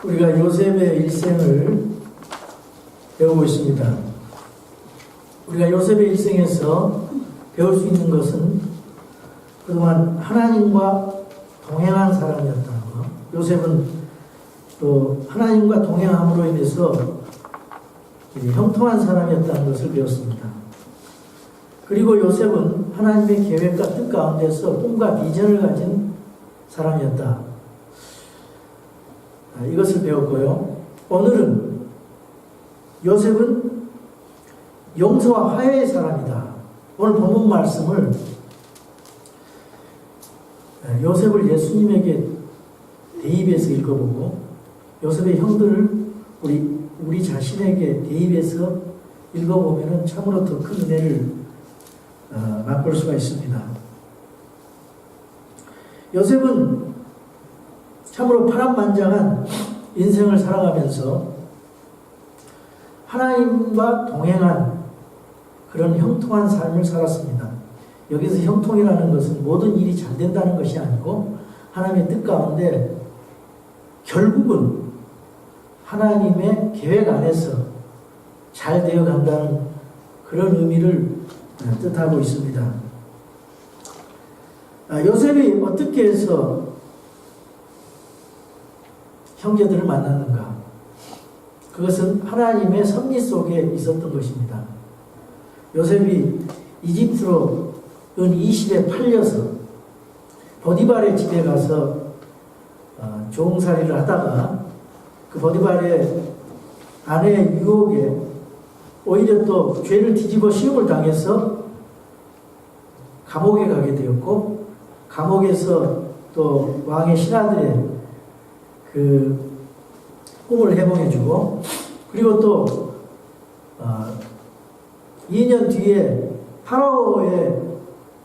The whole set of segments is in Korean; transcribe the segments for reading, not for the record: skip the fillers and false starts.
우리가 요셉의 일생을 배우고 있습니다. 우리가 요셉의 일생에서 배울 수 있는 것은 그동안 하나님과 동행한 사람이었다는 것. 요셉은 또 하나님과 동행함으로 인해서 형통한 사람이었다는 것을 배웠습니다. 그리고 요셉은 하나님의 계획과 뜻 가운데서 꿈과 비전을 가진 사람이었다. 이것을 배웠고요. 오늘은 요셉은 용서와 화해의 사람이다. 오늘 본문 말씀을 요셉을 예수님에게 대입해서 읽어보고 요셉의 형들을 우리 자신에게 대입해서 읽어보면 참으로 더 큰 은혜를 맛볼 수가 있습니다. 요셉은 참으로 파란만장한 인생을 살아가면서 하나님과 동행한 그런 형통한 삶을 살았습니다. 여기서 형통이라는 것은 모든 일이 잘 된다는 것이 아니고 하나님의 뜻 가운데 결국은 하나님의 계획 안에서 잘 되어 간다는 그런 의미를 뜻하고 있습니다. 요셉이 어떻게 해서 형제들을 만났는가? 그것은 하나님의 섭리 속에 있었던 것입니다. 요셉이 이집트로 은 20에 팔려서 보디발의 집에 가서 종살이를 하다가 그 보디발의 아내의 유혹에 오히려 또 죄를 뒤집어 시험을 당해서 감옥에 가게 되었고, 감옥에서 또 왕의 신하들의 그 꿈을 해몽해주고, 그리고 또 2년 뒤에 파라오의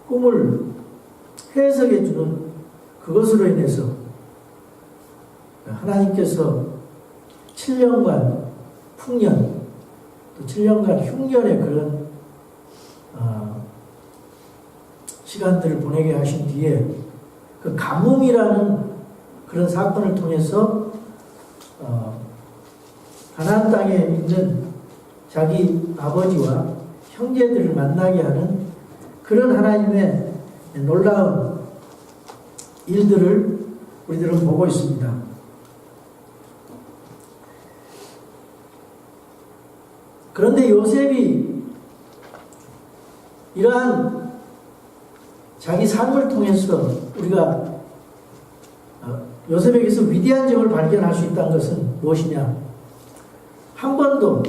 꿈을 해석해주는 그것으로 인해서 하나님께서 7년간 풍년, 또 7년간 흉년의 그런 시간들을 보내게 하신 뒤에 그 가뭄이라는 그런 사건을 통해서 가나안 땅에 있는 자기 아버지와 형제들을 만나게 하는 그런 하나님의 놀라운 일들을 우리들은 보고 있습니다. 그런데 요셉이 이러한 자기 삶을 통해서 우리가 요셉에게서 위대한 점을 발견할 수 있다는 것은 무엇이냐? 한 번도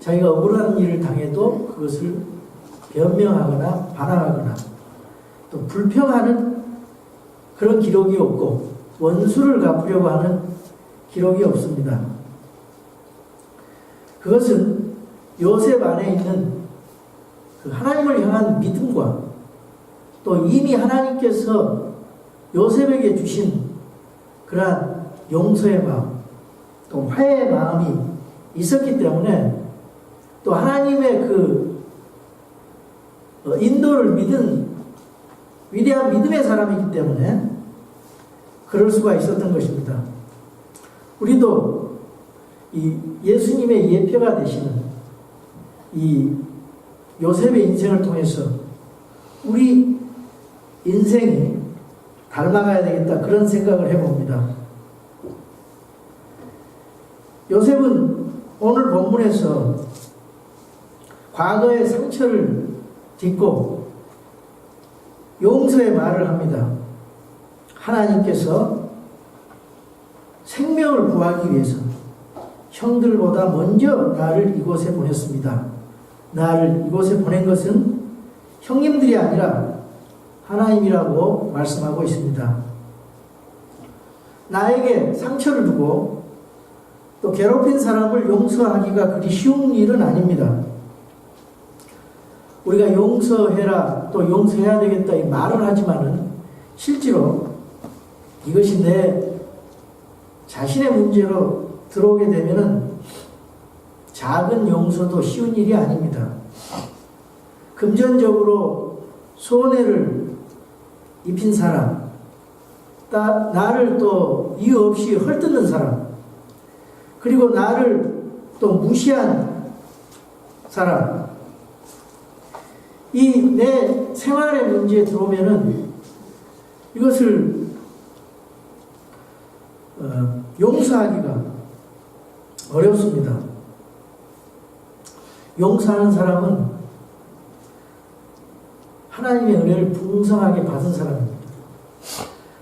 자기가 억울한 일을 당해도 그것을 변명하거나 반항하거나 또 불평하는 그런 기록이 없고 원수를 갚으려고 하는 기록이 없습니다. 그것은 요셉 안에 있는 그 하나님을 향한 믿음과 또 이미 하나님께서 요셉에게 주신 그러한 용서의 마음, 또 화해의 마음이 있었기 때문에 또 하나님의 그 인도를 믿은 위대한 믿음의 사람이기 때문에 그럴 수가 있었던 것입니다. 우리도 이 예수님의 예표가 되시는 이 요셉의 인생을 통해서 우리 인생이 닮아가야 되겠다, 그런 생각을 해봅니다. 요셉은 오늘 본문에서 과거의 상처를 딛고 용서의 말을 합니다. 하나님께서 생명을 구하기 위해서 형들보다 먼저 나를 이곳에 보냈습니다. 나를 이곳에 보낸 것은 형님들이 아니라 하나님이라고 말씀하고 있습니다. 나에게 상처를 주고 또 괴롭힌 사람을 용서하기가 그리 쉬운 일은 아닙니다. 우리가 용서해라, 또 용서해야 되겠다 이 말은 하지만은 실제로 이것이 내 자신의 문제로 들어오게 되면은 작은 용서도 쉬운 일이 아닙니다. 금전적으로 손해를 입힌 사람, 나를 또 이유 없이 헐뜯는 사람, 그리고 나를 또 무시한 사람, 이 내 생활의 문제에 들어오면은 이것을 용서하기가 어렵습니다. 용서하는 사람은 하나님의 은혜를 풍성하게 받은 사람입니다.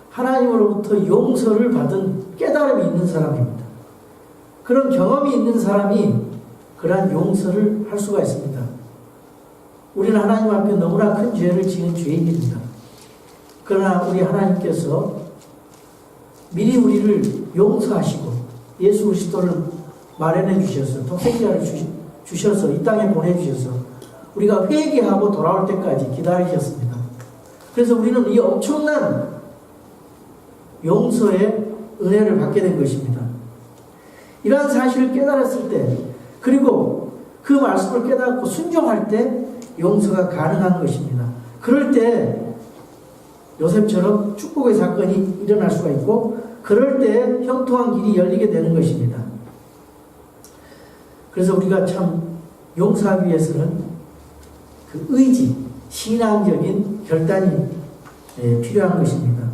하나님으로부터 용서를 받은 깨달음이 있는 사람입니다. 그런 경험이 있는 사람이 그러한 용서를 할 수가 있습니다. 우리는 하나님 앞에 너무나 큰 죄를 지은 죄인입니다. 그러나 우리 하나님께서 미리 우리를 용서하시고 예수 그리스도를 마련해 주셔서 독생자를 주셔서 이 땅에 보내주셔서 우리가 회개하고 돌아올 때까지 기다리셨습니다. 그래서 우리는 이 엄청난 용서의 은혜를 받게 된 것입니다. 이러한 사실을 깨달았을 때, 그리고 그 말씀을 깨닫고 순종할 때 용서가 가능한 것입니다. 그럴 때 요셉처럼 축복의 사건이 일어날 수가 있고, 그럴 때 형통한 길이 열리게 되는 것입니다. 그래서 우리가 참 용서하기 위해서는 그 의지, 신앙적인 결단이 필요한 것입니다.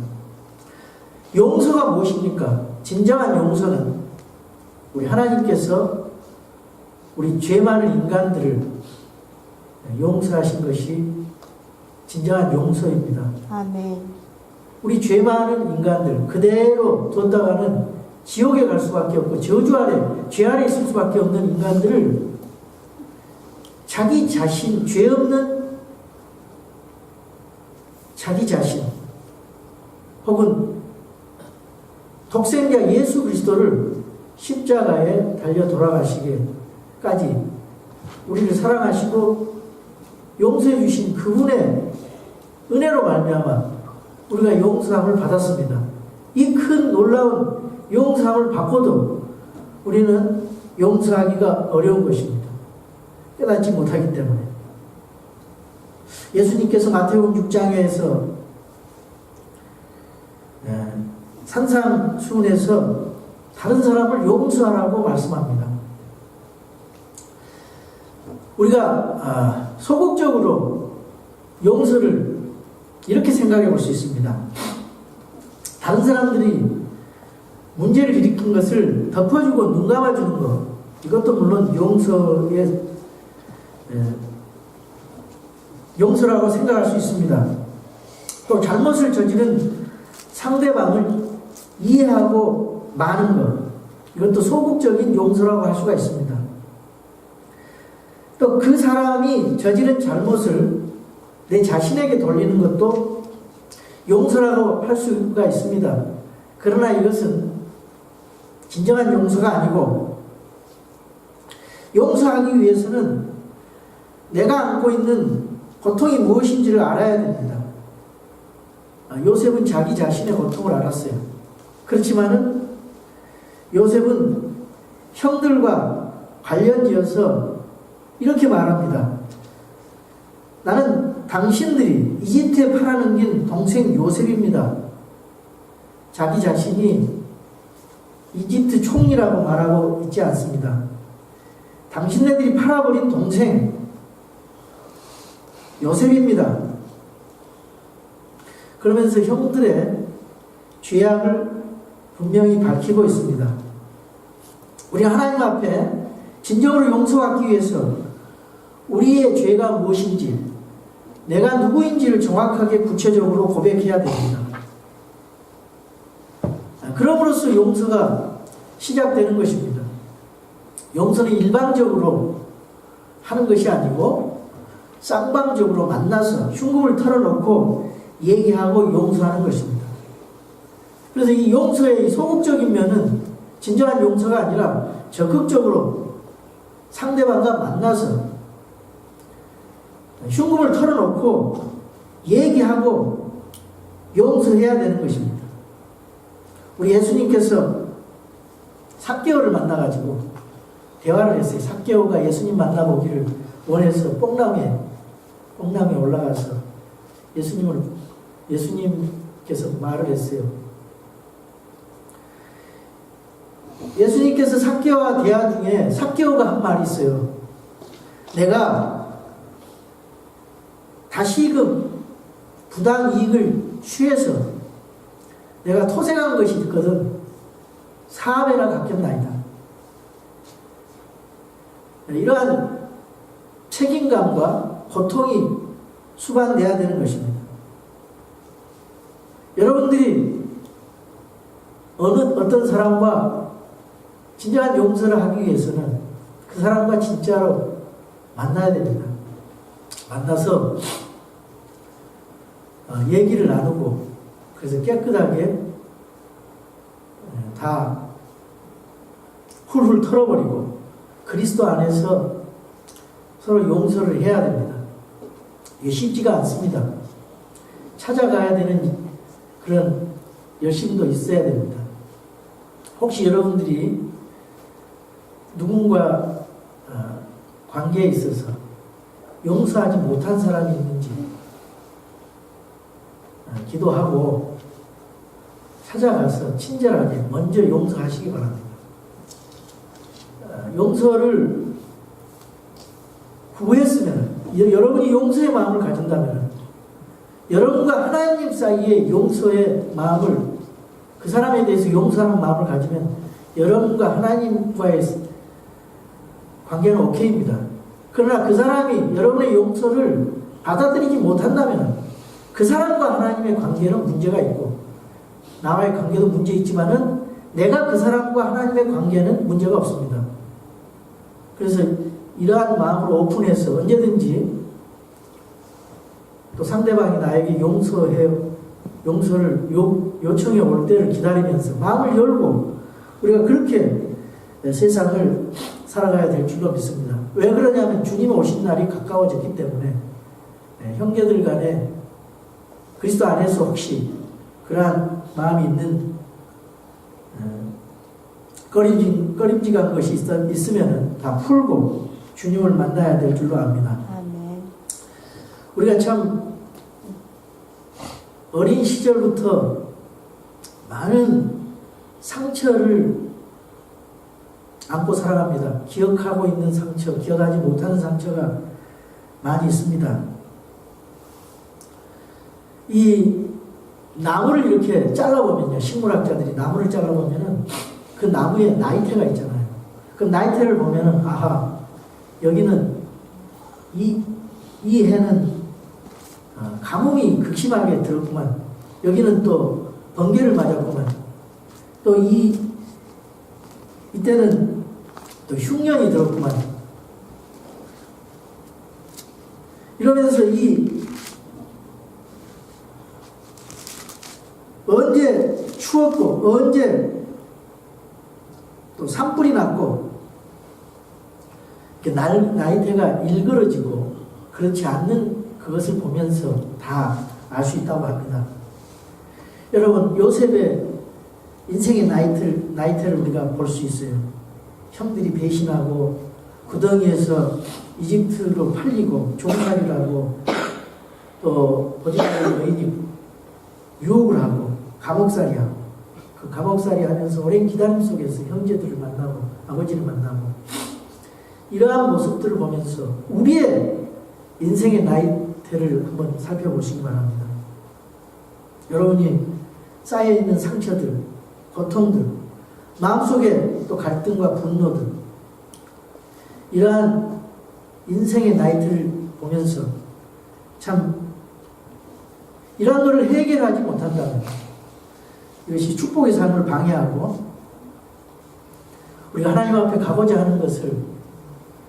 용서가 무엇입니까? 진정한 용서는 우리 하나님께서 우리 죄 많은 인간들을 용서하신 것이 진정한 용서입니다. 아멘. 우리 죄 많은 인간들 그대로 뒀다가는 지옥에 갈 수밖에 없고 저주 아래, 죄 아래 있을 수밖에 없는 인간들을 자기 자신, 죄 없는 자기 자신 혹은 독생자 예수 그리스도를 십자가에 달려 돌아가시기까지 우리를 사랑하시고 용서해 주신 그분의 은혜로 말미암아 우리가 용서함을 받았습니다. 이 큰 놀라운 용서함을 받고도 우리는 용서하기가 어려운 것입니다. 깨닫지 못하기 때문에. 예수님께서 마태복음 6장에서 산상수훈에서 다른 사람을 용서하라고 말씀합니다. 우리가 소극적으로 용서를 이렇게 생각해 볼 수 있습니다. 다른 사람들이 문제를 일으킨 것을 덮어주고 눈 감아주는 것, 이것도 물론 용서라고 생각할 수 있습니다. 또 잘못을 저지른 상대방을 이해하고 마는 것, 이것도 소극적인 용서라고 할 수가 있습니다. 또 그 사람이 저지른 잘못을 내 자신에게 돌리는 것도 용서라고 할 수가 있습니다. 그러나 이것은 진정한 용서가 아니고, 용서하기 위해서는 내가 안고 있는 고통이 무엇인지를 알아야 됩니다. 요셉은 자기 자신의 고통을 알았어요. 그렇지만은 요셉은 형들과 관련지어서 이렇게 말합니다. 나는 당신들이 이집트에 팔아넘긴 동생 요셉입니다. 자기 자신이 이집트 총리라고 말하고 있지 않습니다. 당신네들이 팔아버린 동생 요셉입니다. 그러면서 형들의 죄악을 분명히 밝히고 있습니다. 우리 하나님 앞에 진정으로 용서받기 위해서 우리의 죄가 무엇인지, 내가 누구인지를 정확하게 구체적으로 고백해야 됩니다. 그럼으로써 용서가 시작되는 것입니다. 용서는 일방적으로 하는 것이 아니고 쌍방적으로 만나서 흉금을 털어놓고 얘기하고 용서하는 것입니다. 그래서 이 용서의 소극적인 면은 진정한 용서가 아니라 적극적으로 상대방과 만나서 흉금을 털어놓고 얘기하고 용서해야 되는 것입니다. 우리 예수님께서 삭개오를 만나가지고 대화를 했어요. 삭개오가 예수님 만나보기를 원해서 뽕나무에 올라가서 예수님께서 말을 했어요. 예수님께서 삭개오와 대화 중에 삭개오가 한 말이 있어요. 내가 다시금 부당 이익을 취해서 내가 토생한 것이 있거든 4배나 갚겠나이다. 이러한 책임감과 고통이 수반돼야 되는 것입니다. 여러분들이 어떤 사람과 진정한 용서를 하기 위해서는 그 사람과 진짜로 만나야 됩니다. 만나서 얘기를 나누고 그래서 깨끗하게 다 훌훌 털어버리고 그리스도 안에서 서로 용서를 해야 됩니다. 이게 쉽지가 않습니다. 찾아가야 되는 그런 열심도 있어야 됩니다. 혹시 여러분들이 누군가 관계에 있어서 용서하지 못한 사람이 있는지 기도하고 찾아가서 친절하게 먼저 용서하시기 바랍니다. 용서를 구했으면 여러분이 용서의 마음을 가진다면 여러분과 하나님 사이에 용서의 마음을 그 사람에 대해서 용서하는 마음을 가지면 여러분과 하나님과의 관계는 오케이입니다. 그러나 그 사람이 여러분의 용서를 받아들이지 못한다면 그 사람과 하나님의 관계는 문제가 있고 나와의 관계도 문제 있지만은 내가 그 사람과 하나님의 관계는 문제가 없습니다. 그래서 이러한 마음을 오픈해서 언제든지 또 상대방이 나에게 용서를 요청해 올 때를 기다리면서 마음을 열고 우리가 그렇게 세상을 살아가야 될 줄로 믿습니다. 왜 그러냐면 주님 오신 날이 가까워졌기 때문에 형제들 간에 그리스도 안에서 혹시 그러한 마음이 있는 꺼림직한 것이 있으면 다 풀고 주님을 만나야 될 줄로 압니다. 아멘. 우리가 참 어린 시절부터 많은 상처를 안고 살아갑니다. 기억하고 있는 상처, 기억하지 못하는 상처가 많이 있습니다. 이 나무를 이렇게 잘라보면요, 식물학자들이 나무를 잘라보면은 그 나무에 나이테가 있잖아요. 그 나이테를 보면은 아하, 여기는 이 해는 가뭄이 극심하게 들었구만. 여기는 또 번개를 맞았구만. 또 이때는 또 흉년이 들었구만. 이러면서 언제 추웠고 언제 또 산불이 났고 나이테가 일그러지고 그렇지 않는 그것을 보면서 다 알 수 있다고 합니다. 여러분, 요셉의 인생의 나이테를 우리가 볼 수 있어요. 형들이 배신하고 구덩이에서 이집트로 팔리고 종살이를 하고 또 보디발 여인이 유혹을 하고 감옥살이 하고 그 감옥살이 하면서 오랜 기다림 속에서 형제들을 만나고 아버지를 만나고 이러한 모습들을 보면서 우리의 인생의 나이테를 한번 살펴보시기 바랍니다. 여러분이 쌓여있는 상처들, 고통들, 마음속에 또 갈등과 분노들 이러한 인생의 나이테를 보면서 참 이러한 것을 해결하지 못한다면 이것이 축복의 삶을 방해하고 우리가 하나님 앞에 가고자 하는 것을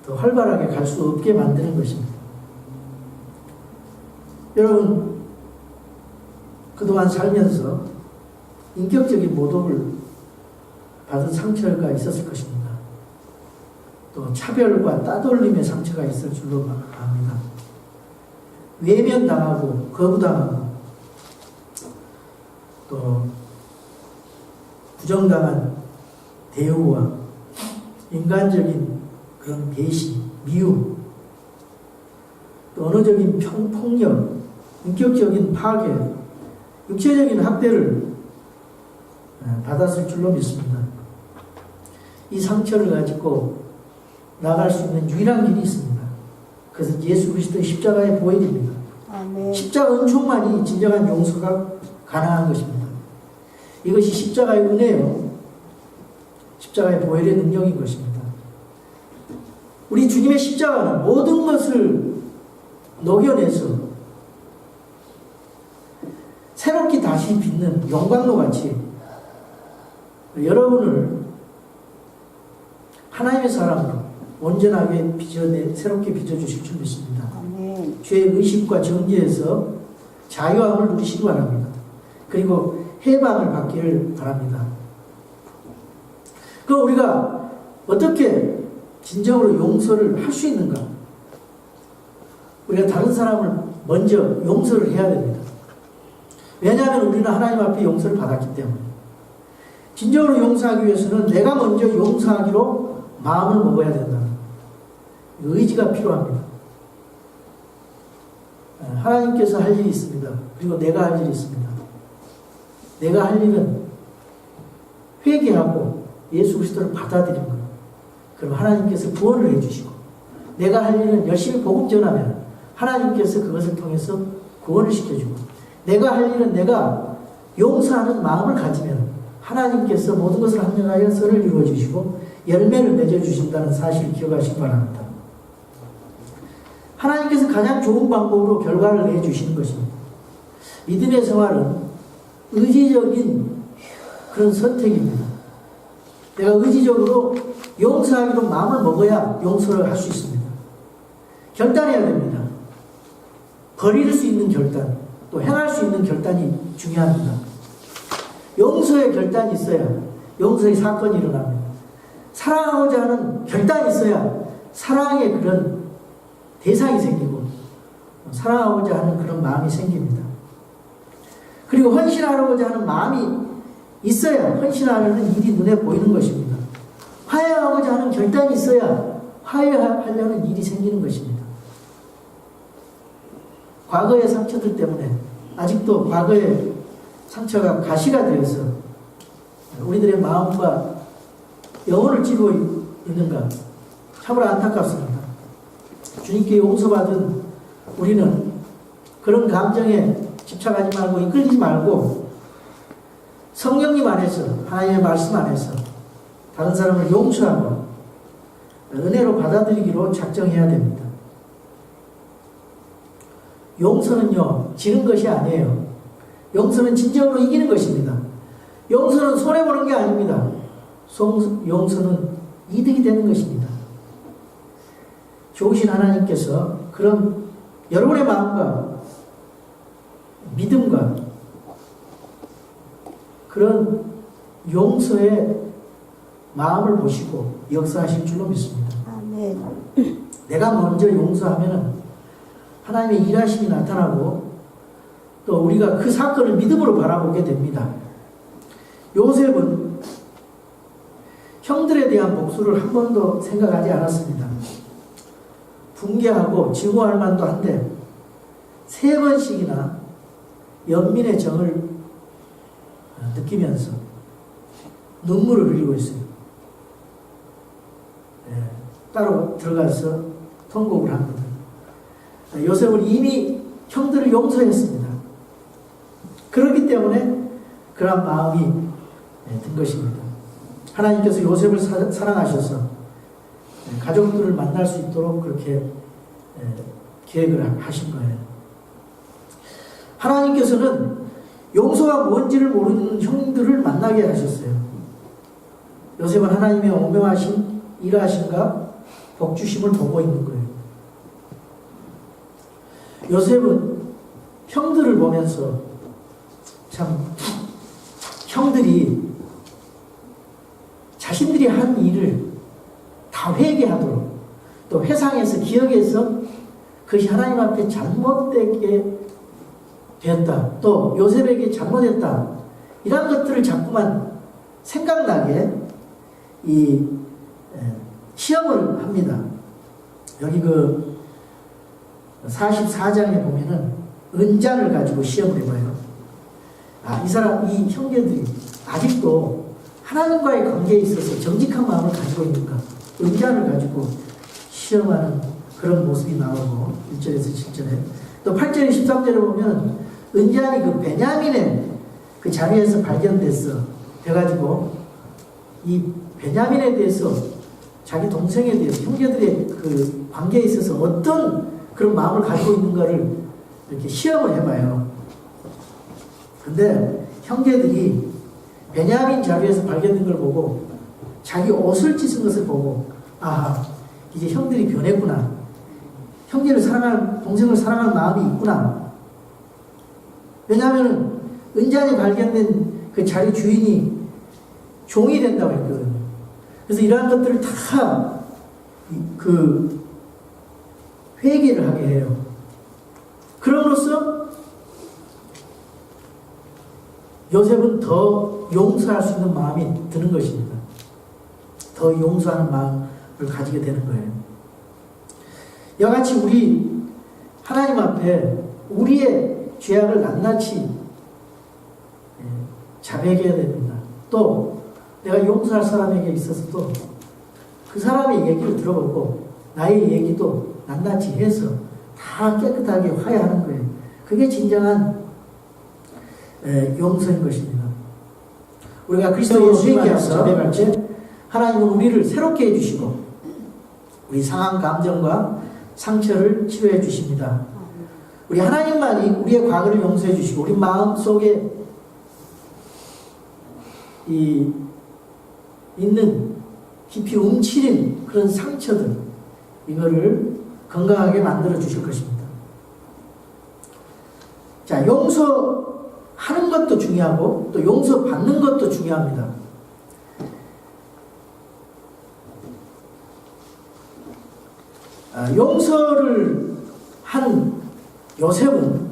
더 활발하게 갈 수 없게 만드는 것입니다. 여러분, 그동안 살면서 인격적인 모독을 받은 상처가 있었을 것입니다. 또 차별과 따돌림의 상처가 있을 줄로 압니다. 외면당하고 거부당하고 또 부정당한 대우와 인간적인 그런 배신, 미움, 또 언어적인 폭력, 인격적인 파괴, 육체적인 학대를 받았을 줄로 믿습니다. 이 상처를 가지고 나갈 수 있는 유일한 길이 있습니다. 그것은 예수 그리스도의 십자가의 보혈입니다. 아멘. 십자가 은총만이 진정한 용서가 가능한 것입니다. 이것이 십자가의 은혜요, 십자가의 보혈의 능력인 것입니다. 우리 주님의 십자가는 모든 것을 녹여내서 새롭게 다시 빛는 용광로 같이 여러분을 하나님의 사람으로 온전하게 새롭게 빚어주실 줄 믿습니다. 아멘. 죄의 의식과 정죄에서 자유함을 누리시기 바랍니다. 그리고 해방을 받기를 바랍니다. 그럼 우리가 어떻게 진정으로 용서를 할 수 있는가? 우리가 다른 사람을 먼저 용서를 해야 됩니다. 왜냐하면 우리는 하나님 앞에 용서를 받았기 때문에. 진정으로 용서하기 위해서는 내가 먼저 용서하기로 마음을 먹어야 된다는 의지가 필요합니다. 하나님께서 할 일이 있습니다. 그리고 내가 할 일이 있습니다. 내가 할 일은 회개하고 예수 그리스도를 받아들이는 것. 그럼 하나님께서 구원을 해주시고, 내가 할 일은 열심히 복음 전하면 하나님께서 그것을 통해서 구원을 시켜주고, 내가 할 일은 내가 용서하는 마음을 가지면 하나님께서 모든 것을 합력하여 선을 이루어주시고 열매를 맺어주신다는 사실을 기억하시기 바랍니다. 하나님께서 가장 좋은 방법으로 결과를 내주시는 것입니다. 믿음의 생활은 의지적인 그런 선택입니다. 내가 의지적으로 용서하기로 마음을 먹어야 용서를 할 수 있습니다. 결단해야 됩니다. 버릴 수 있는 결단, 또 행할 수 있는 결단이 중요합니다. 용서의 결단이 있어야 용서의 사건이 일어납니다. 사랑하고자 하는 결단이 있어야 사랑의 그런 대상이 생기고 사랑하고자 하는 그런 마음이 생깁니다. 그리고 헌신하고자 하는 마음이 있어야 헌신하려는 일이 눈에 보이는 것입니다. 화해하고자 하는 결단이 있어야 화해하려는 일이 생기는 것입니다. 과거의 상처들 때문에 아직도 과거의 상처가 가시가 되어서 우리들의 마음과 영혼을 찌르고 있는가 참으로 안타깝습니다. 주님께 용서받은 우리는 그런 감정에 집착하지 말고 이끌리지 말고 성령님 안에서, 하나님의 말씀 안에서 다른 사람을 용서하고 은혜로 받아들이기로 작정해야 됩니다. 용서는요, 지는 것이 아니에요. 용서는 진정으로 이기는 것입니다. 용서는 손해보는 게 아닙니다. 용서는 이득이 되는 것입니다. 좋으신 하나님께서 그런 여러분의 마음과 믿음과 그런 용서의 마음을 보시고 역사하실 줄로 믿습니다. 아멘. 내가 먼저 용서하면 하나님의 일하심이 나타나고 또 우리가 그 사건을 믿음으로 바라보게 됩니다. 요셉은 형들에 대한 복수를 한 번도 생각하지 않았습니다. 붕괴하고 증오할 만도 한데 3번씩이나 연민의 정을 느끼면서 눈물을 흘리고 있어요. 따로 들어가서 통곡을 합니다. 요셉은 이미 형들을 용서했습니다. 그렇기 때문에 그런 마음이 든 것입니다. 하나님께서 요셉을 사랑하셔서 가족들을 만날 수 있도록 그렇게 계획을 하신 거예요. 하나님께서는 용서가 뭔지를 모르는 형들을 만나게 하셨어요. 요셉은 하나님의 오명하신 일하심과 복주심을 보고 있는 거예요. 요셉은 형들을 보면서 참 형들이 자신들이 한 일을 다 회개하도록 또 회상해서 기억해서 그것이 하나님 앞에 잘못되게 되었다. 또 요셉에게 잘못했다. 이런 것들을 자꾸만 생각나게 이 시험을 합니다. 여기 그 44장에 보면은 은자를 가지고 시험을 해봐요. 이 형제들이 아직도 하나님과의 관계에 있어서 정직한 마음을 가지고 있는가, 은잔을 가지고 시험하는 그런 모습이 나오고 1절에서 7절에 또 8절에 13절에 보면 은잔이 그 베냐민의 그 자리에서 발견됐어. 돼가지고 이 베냐민에 대해서 자기 동생에 대해서 형제들의 그 관계에 있어서 어떤 그런 마음을 가지고 있는가를 이렇게 시험을 해봐요. 근데 형제들이 베냐민 자리에서 발견된 걸 보고 자기 옷을 찢은 것을 보고 아, 이제 형들이 변했구나. 형제를 사랑하는, 동생을 사랑하는 마음이 있구나. 왜냐하면 은잔이 발견된 그 자리 주인이 종이 된다고 했거든요. 그래서 이러한 것들을 다 그 회개를 하게 해요. 그럼으로써 요셉은 더 용서할 수 있는 마음이 드는 것입니다. 더 용서하는 마음을 가지게 되는 거예요. 이와 같이 우리 하나님 앞에 우리의 죄악을 낱낱이 자백해야 됩니다. 또 내가 용서할 사람에게 있어서도 그 사람의 얘기를 들어보고 나의 얘기도 낱낱이 해서 다 깨끗하게 화해하는 거예요. 그게 진정한 용서인 것입니다. 우리가 그리스도 예수 안에서 자백할 때 하나님은 우리를 새롭게 해주시고 우리 상한 감정과 상처를 치료해 주십니다. 우리 하나님만이 우리의 과거를 용서해 주시고 우리 마음 속에 있는 깊이 움츠린 그런 상처들 이거를 건강하게 만들어 주실 것입니다. 자, 용서하는 것도 중요하고 또 용서받는 것도 중요합니다. 용서를 한 요셉은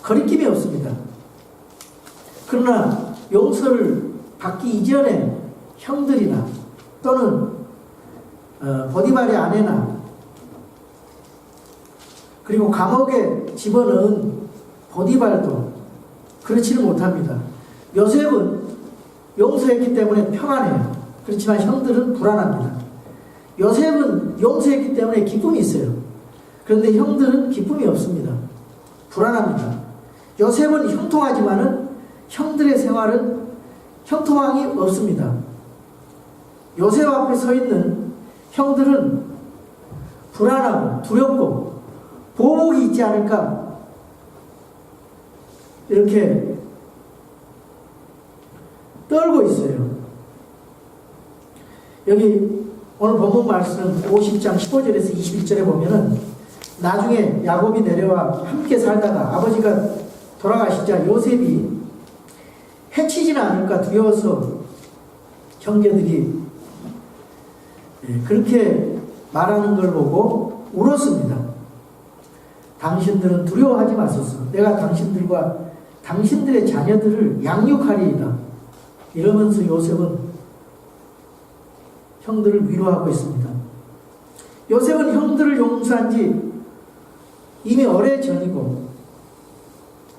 거리낌이 없습니다. 그러나 용서를 받기 이전에 형들이나 또는 보디발의 아내나 그리고 감옥에 집어넣은 보디발도 그렇지는 못합니다. 요셉은 용서했기 때문에 평안해요. 그렇지만 형들은 불안합니다. 요셉은 용서했기 때문에 기쁨이 있어요. 그런데 형들은 기쁨이 없습니다. 불안합니다. 요셉은 형통하지만은 형들의 생활은 형통함이 없습니다. 요셉 앞에 서 있는 형들은 불안하고 두렵고 보복이 있지 않을까 이렇게 떨고 있어요. 여기 오늘 본문 말씀 50장 15절에서 21절에 보면은 나중에 야곱이 내려와 함께 살다가 아버지가 돌아가시자 요셉이 해치지는 않을까 두려워서 형제들이 그렇게 말하는 걸 보고 울었습니다. 당신들은 두려워하지 마소서. 내가 당신들과 당신들의 자녀들을 양육하리이다. 이러면서 요셉은 형들을 위로하고 있습니다. 요셉은 형들을 용서한 지 이미 오래전이고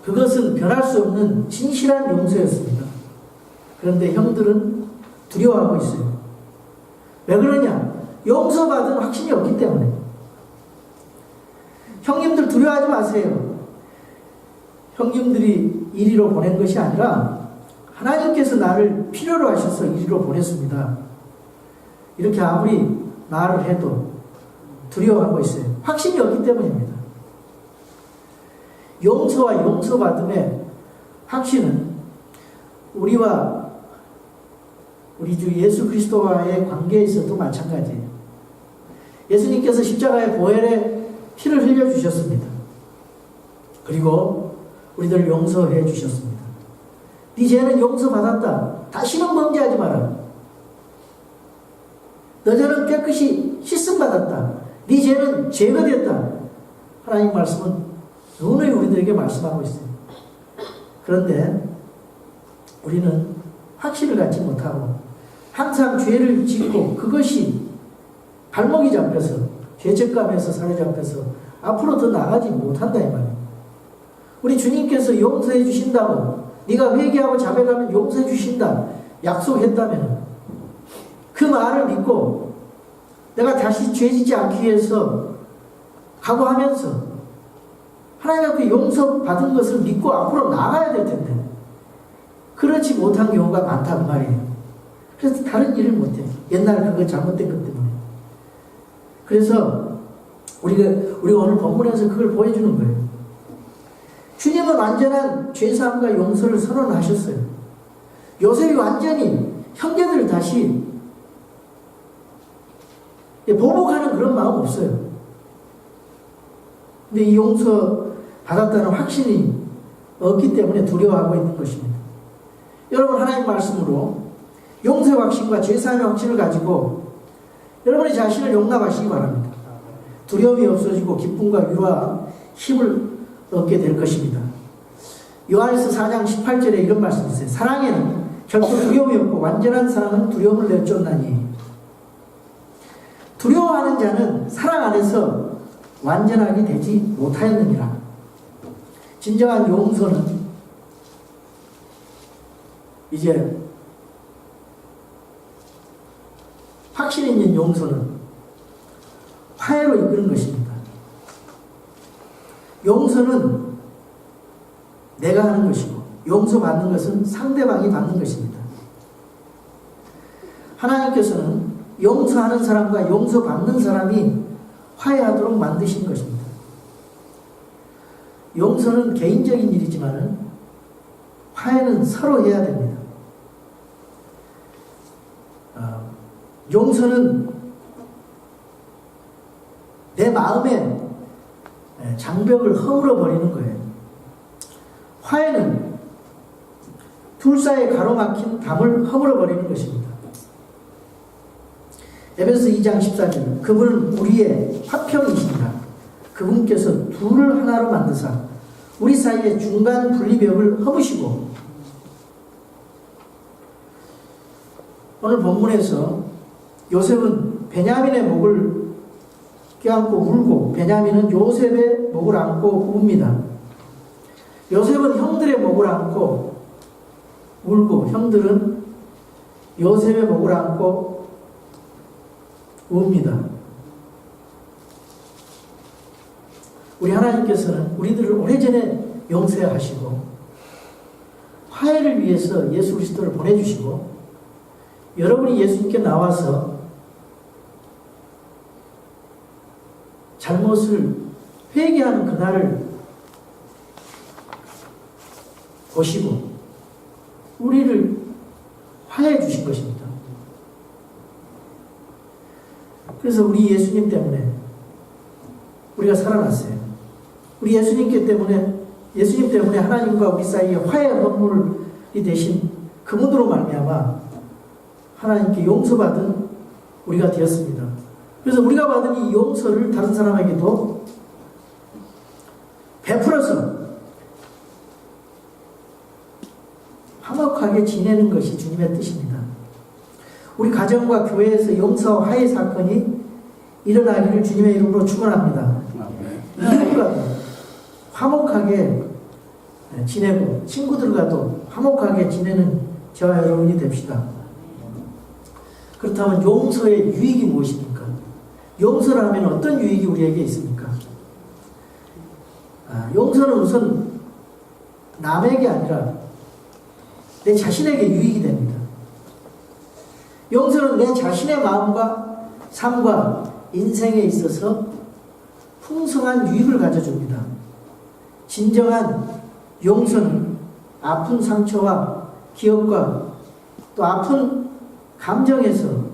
그것은 변할 수 없는 진실한 용서였습니다. 그런데 형들은 두려워하고 있어요. 왜 그러냐? 용서받은 확신이 없기 때문에. 형님들 두려워하지 마세요. 형님들이 이리로 보낸 것이 아니라 하나님께서 나를 필요로 하셔서 이리로 보냈습니다. 이렇게 아무리 말을 해도 두려워하고 있어요. 확신이 없기 때문입니다. 용서와 용서받음의 확신은 우리와 우리 주 예수 그리스도와의 관계에서도 마찬가지예요. 예수님께서 십자가의 보혈에 피를 흘려주셨습니다. 그리고 우리들을 용서해 주셨습니다. 네 죄는 용서받았다. 다시는 범죄하지 마라. 너 죄는 깨끗이 씻음받았다. 네 죄는 제거됐다. 하나님 말씀은 누누이 우리들에게 말씀하고 있어요. 그런데 우리는 확신을 갖지 못하고 항상 죄를 짓고 그것이 발목이 잡혀서 죄책감에서 사로잡혀서 앞으로 더 나가지 못한다 이 말이에요. 우리 주님께서 용서해 주신다고 네가 회개하고 자백하면 용서해 주신다. 약속했다면 그 말을 믿고 내가 다시 죄짓지 않기 위해서 각오하면서 하나님 앞에 용서받은 것을 믿고 앞으로 나가야 될 텐데 그렇지 못한 경우가 많다 그 말이에요. 그래서 다른 일을 못해. 옛날에 그거 잘못된 것 때문에. 그래서 우리가 오늘 본문에서 그걸 보여주는 거예요. 주님은 완전한 죄사함과 용서를 선언하셨어요. 요셉이 완전히 형제들을 다시 보복하는 그런 마음 없어요. 근데 이 용서 받았다는 확신이 없기 때문에 두려워하고 있는 것입니다. 여러분, 하나님 말씀으로 용서의 확신과 죄사함의 확신을 가지고 여러분의 자신을 용납하시기 바랍니다. 두려움이 없어지고 기쁨과 위로와 힘을 얻게 될 것입니다. 요한일서 4장 18절에 이런 말씀이 있어요. 사랑에는 결코 두려움이 없고 완전한 사랑은 두려움을 내쫓나니. 두려워하는 자는 사랑 안에서 완전하게 되지 못하였느니라. 진정한 용서는 이제 확신 있는 용서는 화해로 이끄는 것입니다. 용서는 내가 하는 것이고 용서받는 것은 상대방이 받는 것입니다. 하나님께서는 용서하는 사람과 용서받는 사람이 화해하도록 만드신 것입니다. 용서는 개인적인 일이지만 화해는 서로 해야 됩니다. 용서는 내 마음에 장벽을 허물어 버리는 거예요. 화해는 둘 사이에 가로막힌 담을 허물어 버리는 것입니다. 에베소 2장 14절 그분은 우리의 화평이십니다. 그분께서 둘을 하나로 만드사 우리 사이의 중간 분리벽을 허무시고. 오늘 본문에서 요셉은 베냐민의 목을 껴안고 울고 베냐민은 요셉의 목을 안고 웁니다. 요셉은 형들의 목을 안고 울고 형들은 요셉의 목을 안고 웁니다. 우리 하나님께서는 우리들을 오래전에 용서하시고 화해를 위해서 예수 그리스도를 보내주시고 여러분이 예수님께 나와서 잘못을 회개하는 그날을 보시고 우리를 화해해 주신 것입니다. 그래서 우리 예수님 때문에 우리가 살아났어요. 우리 예수님 때문에 하나님과 우리 사이에 화해 건물이 되신 그분으로 말미암아 하나님께 용서받은 우리가 되었습니다. 그래서 우리가 받은 이 용서를 다른 사람에게도 베풀어서 화목하게 지내는 것이 주님의 뜻입니다. 우리 가정과 교회에서 용서와 화해 사건이 일어나기를 주님의 이름으로 축원합니다. 누구라도 화목하게 지내고 친구들과도 화목하게 지내는 저와 여러분이 됩시다. 그렇다면 용서의 유익이 무엇입니까? 용서를 하면 어떤 유익이 우리에게 있습니까? 용서는 우선 남에게 아니라 내 자신에게 유익이 됩니다. 용서는 내 자신의 마음과 삶과 인생에 있어서 풍성한 유익을 가져줍니다. 진정한 용서는 아픈 상처와 기억과 또 아픈 감정에서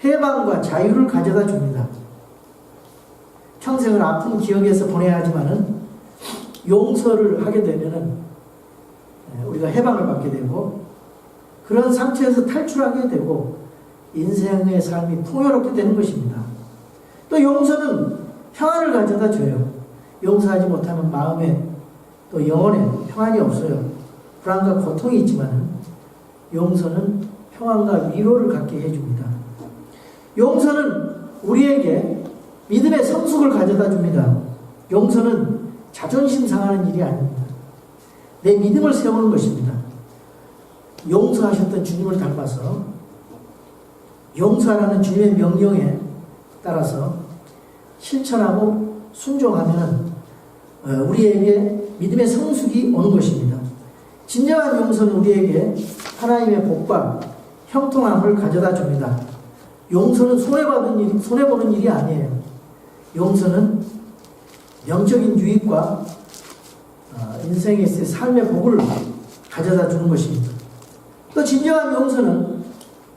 해방과 자유를 가져다 줍니다. 평생을 아픈 기억에서 보내야 하지만은 용서를 하게 되면은 우리가 해방을 받게 되고 그런 상처에서 탈출하게 되고 인생의 삶이 풍요롭게 되는 것입니다. 또 용서는 평안을 가져다 줘요. 용서하지 못하면 마음에 또 영혼에 평안이 없어요. 불안과 고통이 있지만 용서는 평안과 위로를 갖게 해줍니다. 용서는 우리에게 믿음의 성숙을 가져다 줍니다. 용서는 자존심 상하는 일이 아닙니다. 내 믿음을 세우는 것입니다. 용서하셨던 주님을 닮아서 용서하라는 주님의 명령에 따라서 실천하고 순종하면 우리에게 믿음의 성숙이 오는 것입니다. 진정한 용서는 우리에게 하나님의 복과 형통함을 가져다 줍니다. 용서는 손해보는 일이 아니에요. 용서는 영적인 유익과 인생에서의 삶의 복을 가져다 주는 것입니다. 또 진정한 용서는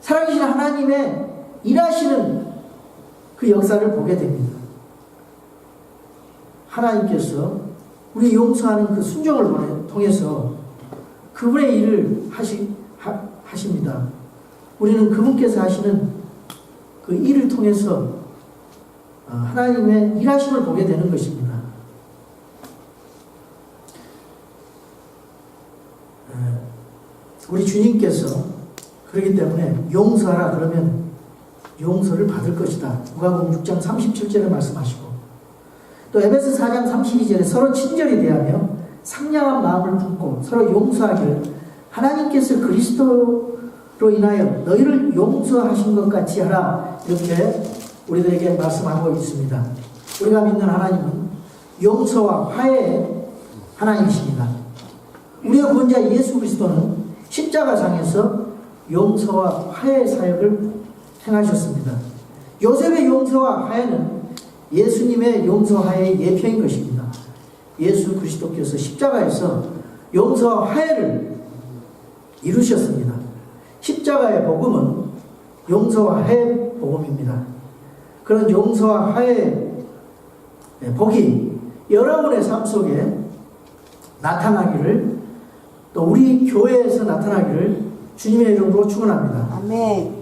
살아계신 하나님의 일하시는 그 역사를 보게 됩니다. 하나님께서 우리 용서하는 그 순종을 통해서 그분의 일을 하십니다. 우리는 그분께서 하시는 그 일을 통해서 하나님의 일하심을 보게 되는 것입니다. 우리 주님께서 그렇기 때문에 용서하라 그러면 용서를 받을 것이다. 누가복음 6장 37절에 말씀하시고 또 에베소 4장 32절에 서로 친절히 대하며 상냥한 마음을 품고 서로 용서하기를 하나님께서 그리스도로 인하여 너희를 용서하신 것 같이 하라. 이렇게 우리들에게 말씀하고 있습니다. 우리가 믿는 하나님은 용서와 화해의 하나님이십니다. 우리의 구원자 예수 그리스도는 십자가상에서 용서와 화해의 사역을 행하셨습니다. 요셉의 용서와 화해는 예수님의 용서화해의 예표인 것입니다. 예수 그리스도께서 십자가에서 용서와 화해를 이루셨습니다. 십자가의 복음은 용서와 화해 복음입니다. 그런 용서와 화해의 복이 여러분의 삶 속에 나타나기를 또 우리 교회에서 나타나기를 주님의 이름으로 축원합니다. 아멘.